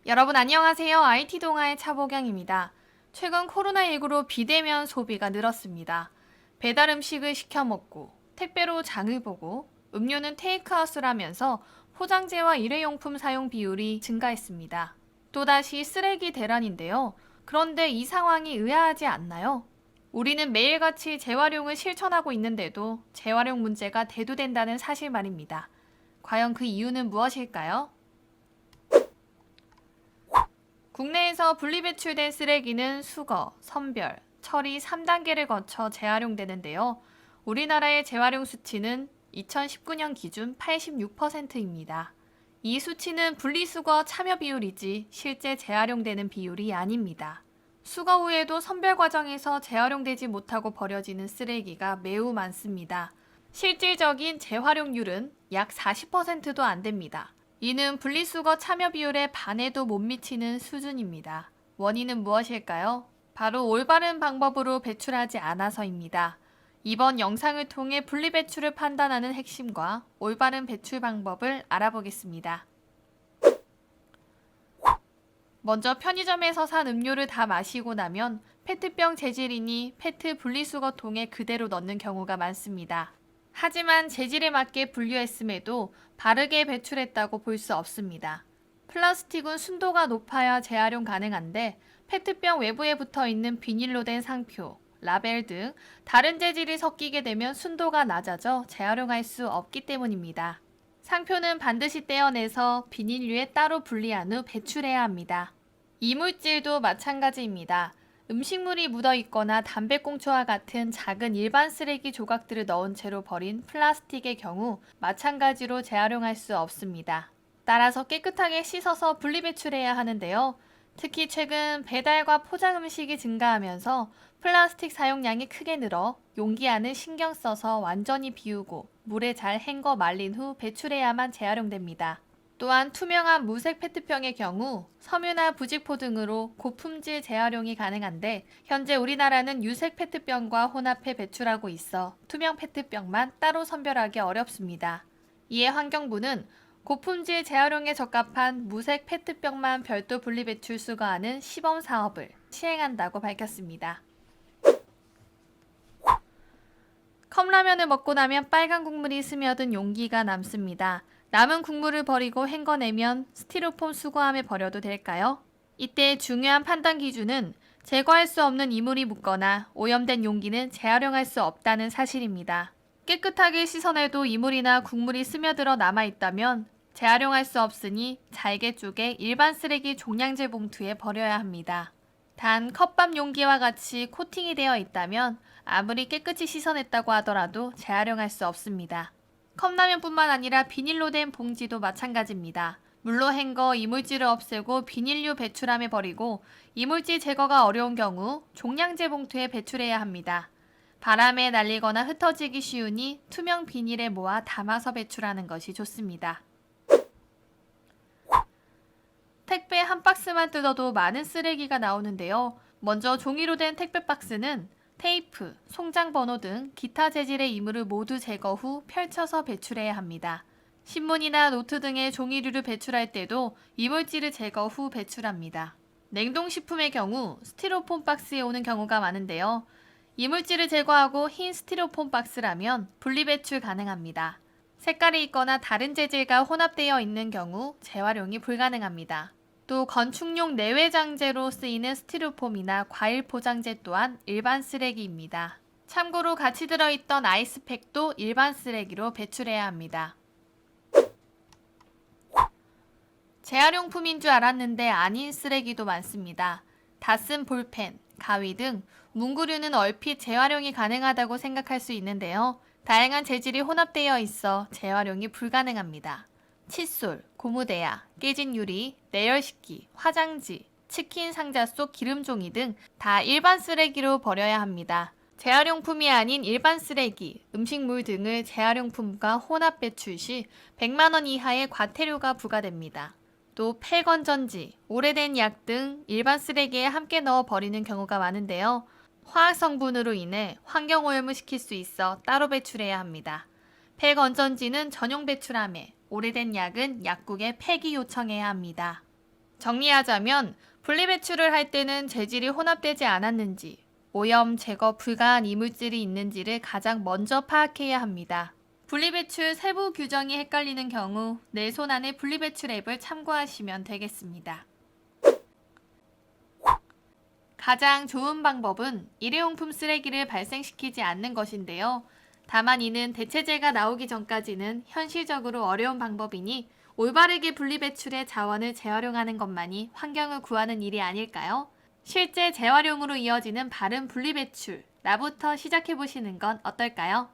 여러분 안녕하세요. IT 동아의 차보경입니다. 최근 코로나19로 비대면 소비가 늘었습니다. 배달 음식을 시켜 먹고 택배로 장을 보고 음료는 테이크아웃을 하면서 포장재와 일회용품 사용 비율이 증가했습니다. 또다시 쓰레기 대란인데요. 그런데 이 상황이 의아하지 않나요? 우리는 매일같이 재활용을 실천하고 있는데도 재활용 문제가 대두된다는 사실 말입니다. 과연 그 이유는 무엇일까요? 국내에서 분리배출된 쓰레기는 수거, 선별, 처리 3단계를 거쳐 재활용되는데요. 우리나라의 재활용 수치는 2019년 기준 86%입니다. 이 수치는 분리수거 참여 비율이지 실제 재활용되는 비율이 아닙니다. 수거 후에도 선별 과정에서 재활용되지 못하고 버려지는 쓰레기가 매우 많습니다. 실질적인 재활용률은 약 40%도 안 됩니다. 이는 분리수거 참여 비율의 반에도 못 미치는 수준입니다. 원인은 무엇일까요? 바로 올바른 방법으로 배출하지 않아서입니다. 이번 영상을 통해 분리배출을 판단하는 핵심과 올바른 배출 방법을 알아보겠습니다. 먼저 편의점에서 산 음료를 다 마시고 나면 페트병 재질이니 페트 분리수거통에 그대로 넣는 경우가 많습니다. 하지만 재질에 맞게 분류했음에도 바르게 배출했다고 볼 수 없습니다. 플라스틱은 순도가 높아야 재활용 가능한데 페트병 외부에 붙어 있는 비닐로 된 상표, 라벨 등 다른 재질이 섞이게 되면 순도가 낮아져 재활용할 수 없기 때문입니다. 상표는 반드시 떼어내서 비닐류에 따로 분리한 후 배출해야 합니다. 이물질도 마찬가지입니다. 음식물이 묻어 있거나 담배꽁초와 같은 작은 일반 쓰레기 조각들을 넣은 채로 버린 플라스틱의 경우 마찬가지로 재활용할 수 없습니다. 따라서 깨끗하게 씻어서 분리배출해야 하는데요. 특히 최근 배달과 포장 음식이 증가하면서 플라스틱 사용량이 크게 늘어 용기 안을 신경 써서 완전히 비우고 물에 잘 헹궈 말린 후 배출해야만 재활용됩니다. 또한 투명한 무색 페트병의 경우 섬유나 부직포 등으로 고품질 재활용이 가능한데 현재 우리나라는 유색 페트병과 혼합해 배출하고 있어 투명 페트병만 따로 선별하기 어렵습니다. 이에 환경부는 고품질 재활용에 적합한 무색 페트병만 별도 분리배출 수거하는 시범 사업을 시행한다고 밝혔습니다. 컵라면을 먹고 나면 빨간 국물이 스며든 용기가 남습니다. 남은 국물을 버리고 헹궈내면 스티로폼 수거함에 버려도 될까요? 이때 중요한 판단 기준은 제거할 수 없는 이물이 묻거나 오염된 용기는 재활용할 수 없다는 사실입니다. 깨끗하게 씻어내도 이물이나 국물이 스며들어 남아있다면 재활용할 수 없으니 잘게 쪼개 일반 쓰레기 종량제 봉투에 버려야 합니다. 단 컵밥 용기와 같이 코팅이 되어 있다면 아무리 깨끗이 씻어냈다고 하더라도 재활용할 수 없습니다. 컵라면뿐만 아니라 비닐로 된 봉지도 마찬가지입니다. 물로 헹궈 이물질을 없애고 비닐류 배출함에 버리고 이물질 제거가 어려운 경우 종량제 봉투에 배출해야 합니다. 바람에 날리거나 흩어지기 쉬우니 투명 비닐에 모아 담아서 배출하는 것이 좋습니다. 택배 한 박스만 뜯어도 많은 쓰레기가 나오는데요. 먼저 종이로 된 택배 박스는 테이프, 송장 번호 등 기타 재질의 이물을 모두 제거 후 펼쳐서 배출해야 합니다. 신문이나 노트 등의 종이류를 배출할 때도 이물질을 제거 후 배출합니다. 냉동식품의 경우 스티로폼 박스에 오는 경우가 많은데요. 이물질을 제거하고 흰 스티로폼 박스라면 분리배출 가능합니다. 색깔이 있거나 다른 재질과 혼합되어 있는 경우 재활용이 불가능합니다. 또 건축용 내외장재로 쓰이는 스티로폼이나 과일 포장재 또한 일반 쓰레기입니다. 참고로 같이 들어있던 아이스팩도 일반 쓰레기로 배출해야 합니다. 재활용품인 줄 알았는데 아닌 쓰레기도 많습니다. 다 쓴 볼펜, 가위 등 문구류는 얼핏 재활용이 가능하다고 생각할 수 있는데요. 다양한 재질이 혼합되어 있어 재활용이 불가능합니다. 칫솔, 고무대야, 깨진 유리, 내열식기, 화장지, 치킨 상자 속 기름종이 등 다 일반 쓰레기로 버려야 합니다. 재활용품이 아닌 일반 쓰레기, 음식물 등을 재활용품과 혼합 배출 시 100만 원 이하의 과태료가 부과됩니다. 또 폐건전지, 오래된 약 등 일반 쓰레기에 함께 넣어 버리는 경우가 많은데요. 화학 성분으로 인해 환경오염을 시킬 수 있어 따로 배출해야 합니다. 폐건전지는 전용 배출함에 오래된 약은 약국에 폐기 요청해야 합니다. 정리하자면 분리배출을 할 때는 재질이 혼합되지 않았는지, 오염 제거 불가한 이물질이 있는지를 가장 먼저 파악해야 합니다. 분리배출 세부 규정이 헷갈리는 경우 내 손안의 분리배출 앱을 참고하시면 되겠습니다. 가장 좋은 방법은 일회용품 쓰레기를 발생시키지 않는 것인데요. 다만 이는 대체재가 나오기 전까지는 현실적으로 어려운 방법이니 올바르게 분리배출의 자원을 재활용하는 것만이 환경을 구하는 일이 아닐까요? 실제 재활용으로 이어지는 바른 분리배출, 나부터 시작해보시는 건 어떨까요?